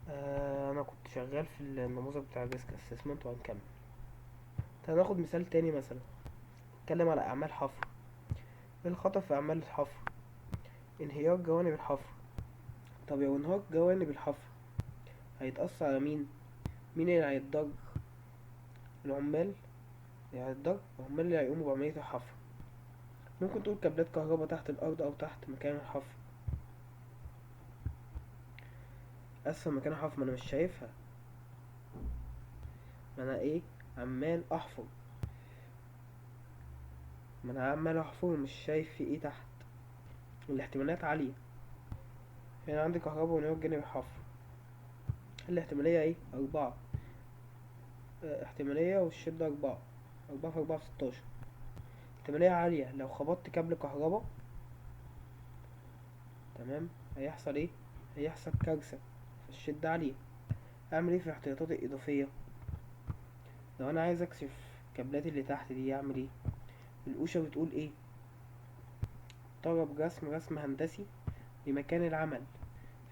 انا كنت شغال في النموذج بتاع الريسك اسسمنت وهنكمل. هناخد مثال تاني مثلا، نتكلم على اعمال حفر. ايه الخطر في اعمال الحفر؟ انهيار جوانب الحفر. طب لو انهار جوانب الحفر هيتأثر على مين؟ مين اللي هيتضر؟ العمال اللي هيتضر، العمال اللي هيقوموا بعملية الحفر. ممكن تقول كابلات كهرباء تحت الارض او تحت مكان الحفر. اسفل مكان الحفر، ما انا مش شايفها، ما انا ايه، عمال احفر، ما انا عمال احفر مش شايف في ايه تحت. الاحتمالات عالية. هنا عندي كهرباء ونور جانب الحفر. الاحتمالية ايه؟ 4. احتمالية والشدة 4. 4 في 4 ب16. احتمالية عالية لو خبطت كابل كهرباء، تمام، هيحصل ايه؟ هيحصل كارثة. فالشدة عالية. اعمل ايه في الاحتياطات الإضافية؟ لو انا عايز اكشف الكابلات اللي تحت دي اعمل ايه؟ القوشة بتقول ايه؟ طلب رسم هندسي لمكان العمل.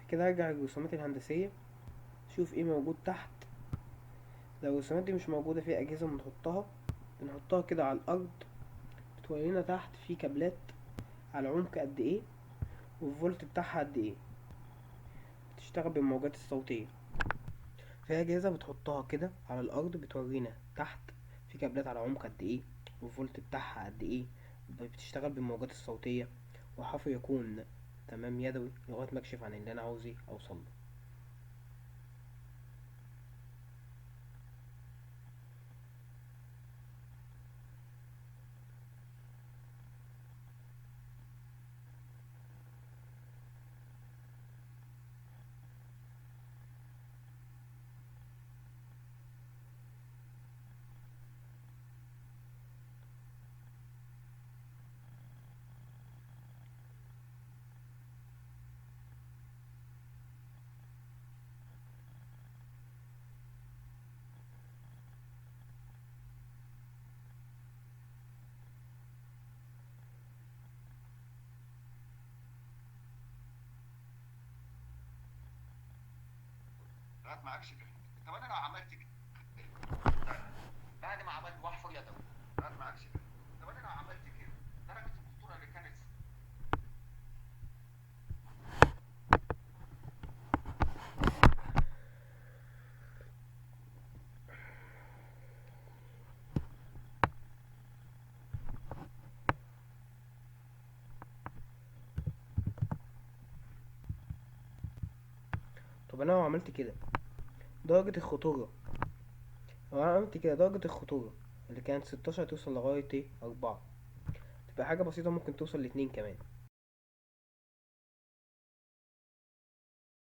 كده ارجع للرسومات الهندسية، شوف ايه موجود تحت. لو الرسومات دي مش موجودة في أجهزة بنحطها كده على الأرض، بتورينا تحت في كابلات على عمق قد ايه، والفولت بتاعها قد ايه. بتشتغل بالموجات الصوتية. في أجهزة بتحطها كده على الأرض بتورينا تحت في كابلات على عمق قد ايه، والفولت بتاعها قد ايه. بتشتغل بالموجات الصوتية. وحفر يكون تمام يدوي لغاية ما اكشف عن اللي انا عاوز اوصله. ساعات معكش فهم. طب انا لو عملت كده بعد ما عملت واحفر يدوي، ساعات معكش فهم. طب انا لو عملت كده درجه الخطوره اللي كانت. طب انا لو عملت كده درجة الخطورة لو انا عملت كده درجة الخطورة اللي كانت 16 توصل لغاية ايه 4. تبقى حاجة بسيطة، ممكن توصل ل2 كمان.